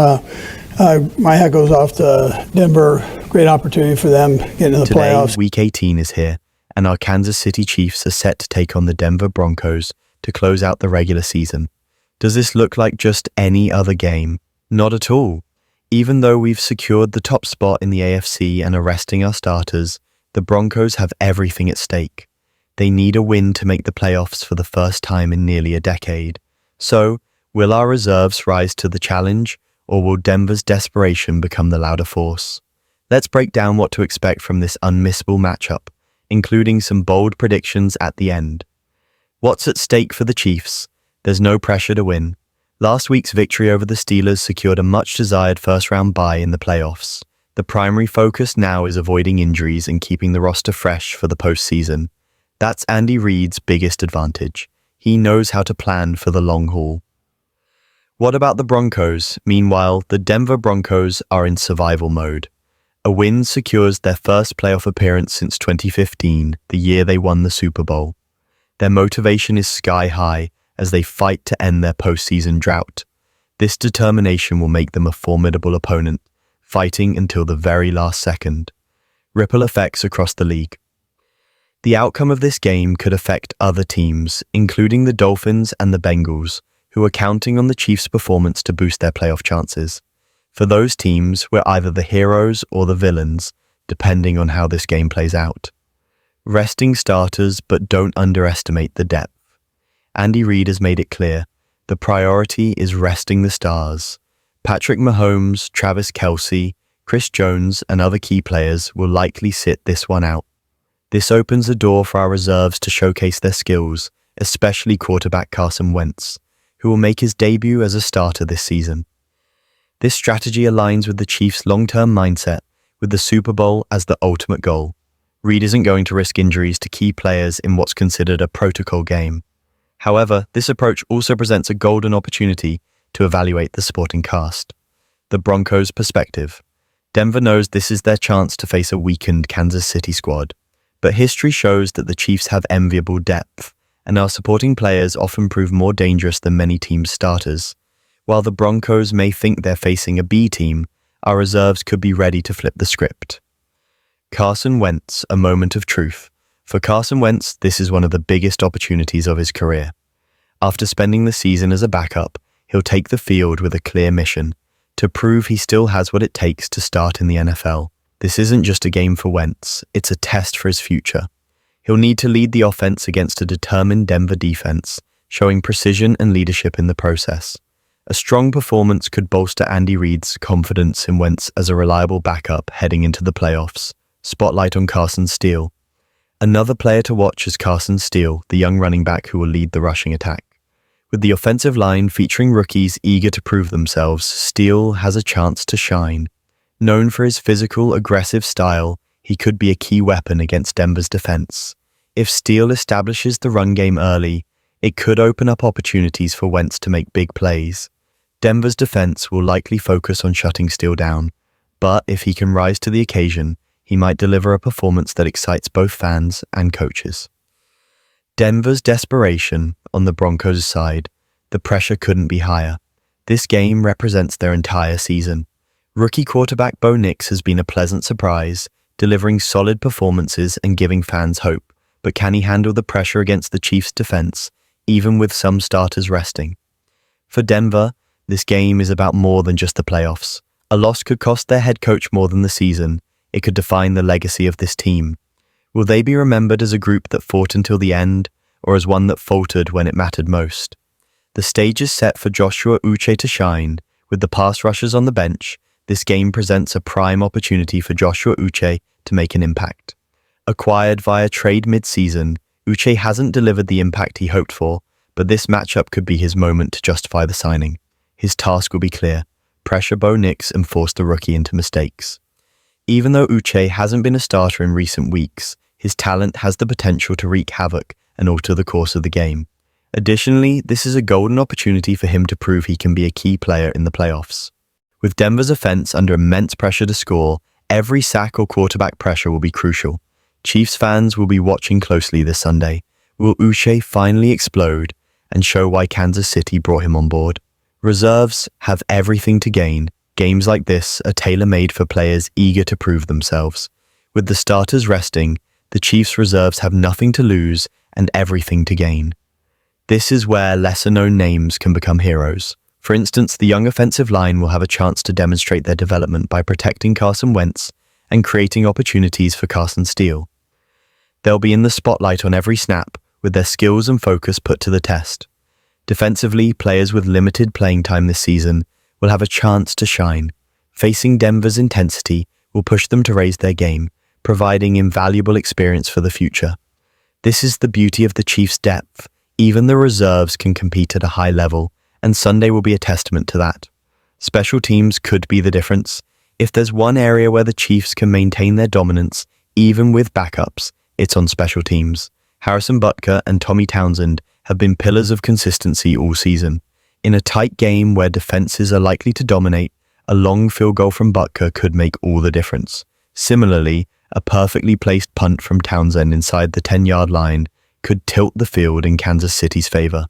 My hat goes off to Denver. Great opportunity for them getting into the playoffs. Today, Week 18 is here, and our Kansas City Chiefs are set to take on the Denver Broncos to close out the regular season. Does this look like just any other game? Not at all. Even though we've secured the top spot in the AFC and are resting our starters, the Broncos have everything at stake. They need a win to make the playoffs for the first time in nearly a decade. So, will our reserves rise to the challenge, or will Denver's desperation become the louder force? Let's break down what to expect from this unmissable matchup, including some bold predictions at the end. What's at stake for the Chiefs? There's no pressure to win. Last week's victory over the Steelers secured a much-desired first-round bye in the playoffs. The primary focus now is avoiding injuries and keeping the roster fresh for the postseason. That's Andy Reid's biggest advantage. He knows how to plan for the long haul. What about the Broncos? Meanwhile, the Denver Broncos are in survival mode. A win secures their first playoff appearance since 2015, the year they won the Super Bowl. Their motivation is sky high as they fight to end their postseason drought. This determination will make them a formidable opponent, fighting until the very last second. Ripple effects across the league. The outcome of this game could affect other teams, including the Dolphins and the Bengals, who are counting on the Chiefs' performance to boost their playoff chances. For those teams, we're either the heroes or the villains, depending on how this game plays out. Resting starters, but don't underestimate the depth. Andy Reid has made it clear, the priority is resting the stars. Patrick Mahomes, Travis Kelce, Chris Jones, and other key players will likely sit this one out. This opens the door for our reserves to showcase their skills, especially quarterback Carson Wentz, who will make his debut as a starter this season. This strategy aligns with the Chiefs' long-term mindset, with the Super Bowl as the ultimate goal. Reid isn't going to risk injuries to key players in what's considered a protocol game. However, this approach also presents a golden opportunity to evaluate the supporting cast. The Broncos' perspective. Denver knows this is their chance to face a weakened Kansas City squad, but history shows that the Chiefs have enviable depth, and our supporting players often prove more dangerous than many teams' starters. While the Broncos may think they're facing a B team, our reserves could be ready to flip the script. Carson Wentz, a moment of truth. For Carson Wentz, this is one of the biggest opportunities of his career. After spending the season as a backup, he'll take the field with a clear mission, to prove he still has what it takes to start in the NFL. This isn't just a game for Wentz, it's a test for his future. He'll need to lead the offense against a determined Denver defense, showing precision and leadership in the process. A strong performance could bolster Andy Reid's confidence in Wentz as a reliable backup heading into the playoffs. Spotlight on Carson Steele. Another player to watch is Carson Steele, the young running back who will lead the rushing attack. With the offensive line featuring rookies eager to prove themselves, Steele has a chance to shine. Known for his physical, aggressive style, he could be a key weapon against Denver's defense. If Steele establishes the run game early, it could open up opportunities for Wentz to make big plays. Denver's defense will likely focus on shutting Steele down, but if he can rise to the occasion, he might deliver a performance that excites both fans and coaches. Denver's desperation on the Broncos' side, the pressure couldn't be higher. This game represents their entire season. Rookie quarterback Bo Nix has been a pleasant surprise, delivering solid performances and giving fans hope, but can he handle the pressure against the Chiefs' defense, even with some starters resting? For Denver, this game is about more than just the playoffs. A loss could cost their head coach more than the season. It could define the legacy of this team. Will they be remembered as a group that fought until the end, or as one that faltered when it mattered most? The stage is set for Joshua Uche to shine. With the pass rushers on the bench, this game presents a prime opportunity for Joshua Uche to make an impact. Acquired via trade mid-season, Uche hasn't delivered the impact he hoped for, but this matchup could be his moment to justify the signing. His task will be clear: pressure Bo Nix and force the rookie into mistakes. Even though Uche hasn't been a starter in recent weeks, his talent has the potential to wreak havoc and alter the course of the game. Additionally, this is a golden opportunity for him to prove he can be a key player in the playoffs. With Denver's offense under immense pressure to score, every sack or quarterback pressure will be crucial. Chiefs fans will be watching closely this Sunday. Will Uche finally explode and show why Kansas City brought him on board? Reserves have everything to gain. Games like this are tailor-made for players eager to prove themselves. With the starters resting, the Chiefs' reserves have nothing to lose and everything to gain. This is where lesser-known names can become heroes. For instance, the young offensive line will have a chance to demonstrate their development by protecting Carson Wentz and creating opportunities for Carson Steele. They'll be in the spotlight on every snap, with their skills and focus put to the test. Defensively, players with limited playing time this season will have a chance to shine. Facing Denver's intensity will push them to raise their game, providing invaluable experience for the future. This is the beauty of the Chiefs' depth. Even the reserves can compete at a high level, and Sunday will be a testament to that. Special teams could be the difference. If there's one area where the Chiefs can maintain their dominance, even with backups, it's on special teams. Harrison Butker and Tommy Townsend have been pillars of consistency all season. In a tight game where defenses are likely to dominate, a long field goal from Butker could make all the difference. Similarly, a perfectly placed punt from Townsend inside the 10-yard line could tilt the field in Kansas City's favor.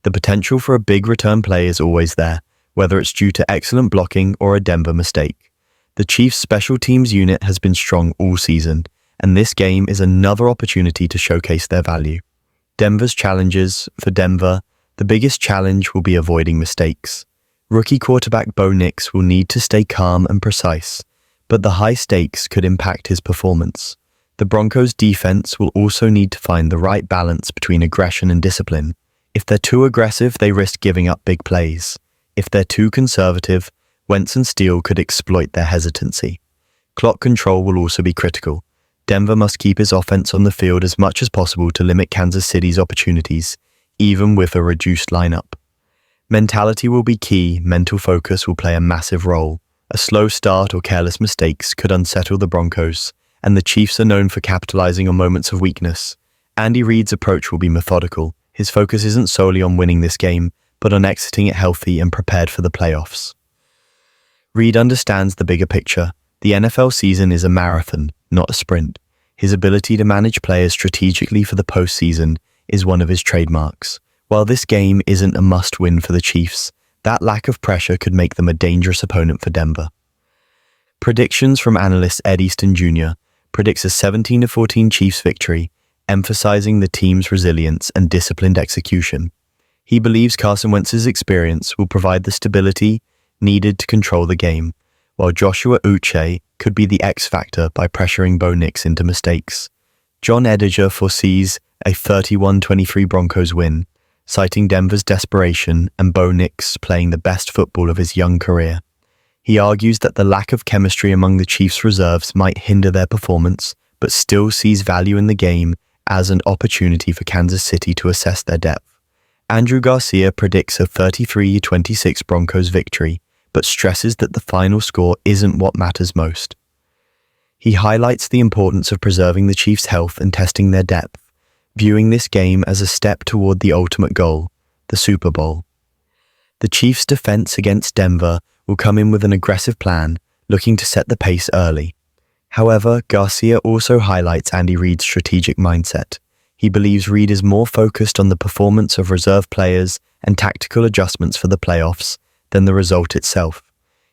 The potential for a big return play is always there, whether it's due to excellent blocking or a Denver mistake. The Chiefs' special teams unit has been strong all season, and this game is another opportunity to showcase their value. Denver's challenges. For Denver, the biggest challenge will be avoiding mistakes. Rookie quarterback Bo Nix will need to stay calm and precise, but the high stakes could impact his performance. The Broncos' defense will also need to find the right balance between aggression and discipline. If they're too aggressive, they risk giving up big plays. If they're too conservative, Wentz and Steele could exploit their hesitancy. Clock control will also be critical. Denver must keep his offense on the field as much as possible to limit Kansas City's opportunities, even with a reduced lineup. Mentality will be key. Mental focus will play a massive role. A slow start or careless mistakes could unsettle the Broncos, and the Chiefs are known for capitalizing on moments of weakness. Andy Reid's approach will be methodical. His focus isn't solely on winning this game, but on exiting it healthy and prepared for the playoffs. Reid understands the bigger picture. The NFL season is a marathon, not a sprint. His ability to manage players strategically for the postseason is one of his trademarks. While this game isn't a must-win for the Chiefs, that lack of pressure could make them a dangerous opponent for Denver. Predictions from analyst Ed Easton Jr. predicts a 17-14 Chiefs victory, emphasizing the team's resilience and disciplined execution. He believes Carson Wentz's experience will provide the stability needed to control the game, while Joshua Uche could be the X factor by pressuring Bo Nix into mistakes. John Ediger foresees a 31-23 Broncos win, citing Denver's desperation and Bo Nix playing the best football of his young career. He argues that the lack of chemistry among the Chiefs' reserves might hinder their performance, but still sees value in the game as an opportunity for Kansas City to assess their depth. Andrew Garcia predicts a 33-26 Broncos victory, but stresses that the final score isn't what matters most. He highlights the importance of preserving the Chiefs' health and testing their depth, viewing this game as a step toward the ultimate goal, the Super Bowl. The Chiefs' defense against Denver will come in with an aggressive plan, looking to set the pace early. However, Garcia also highlights Andy Reid's strategic mindset. He believes Reid is more focused on the performance of reserve players and tactical adjustments for the playoffs than the result itself.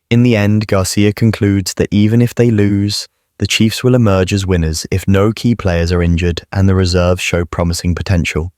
In the end, Garcia concludes that even if they lose, the Chiefs will emerge as winners if no key players are injured and the reserves show promising potential.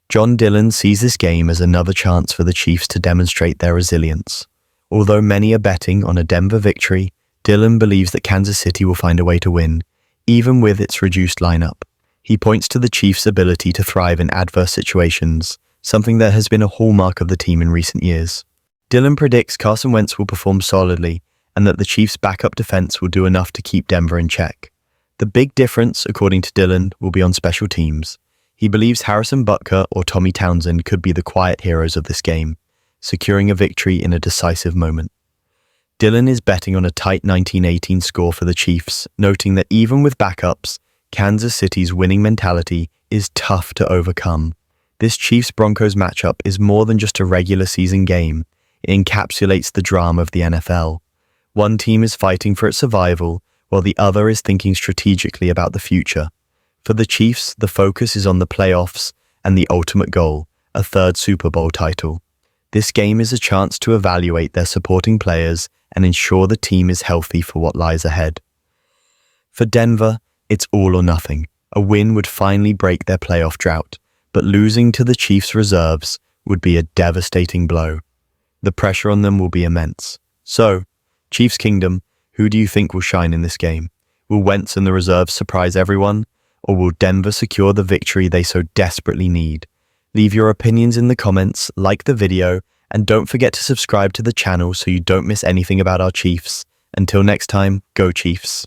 John Dillon sees this game as another chance for the Chiefs to demonstrate their resilience. Although many are betting on a Denver victory, Dillon believes that Kansas City will find a way to win, even with its reduced lineup. He points to the Chiefs' ability to thrive in adverse situations, something that has been a hallmark of the team in recent years. Dillon predicts Carson Wentz will perform solidly and that the Chiefs' backup defense will do enough to keep Denver in check. The big difference, according to Dillon, will be on special teams. He believes Harrison Butker or Tommy Townsend could be the quiet heroes of this game, securing a victory in a decisive moment. Dillon is betting on a tight 19-18 score for the Chiefs, noting that even with backups, Kansas City's winning mentality is tough to overcome. This Chiefs-Broncos matchup is more than just a regular season game. It encapsulates the drama of the NFL. One team is fighting for its survival, while the other is thinking strategically about the future. For the Chiefs, the focus is on the playoffs and the ultimate goal, a third Super Bowl title. This game is a chance to evaluate their supporting players and ensure the team is healthy for what lies ahead. For Denver, it's all or nothing. A win would finally break their playoff drought, but losing to the Chiefs' reserves would be a devastating blow. The pressure on them will be immense. So, Chiefs Kingdom, who do you think will shine in this game? Will Wentz and the reserves surprise everyone? Or will Denver secure the victory they so desperately need? Leave your opinions in the comments, like the video, and don't forget to subscribe to the channel so you don't miss anything about our Chiefs. Until next time, go Chiefs.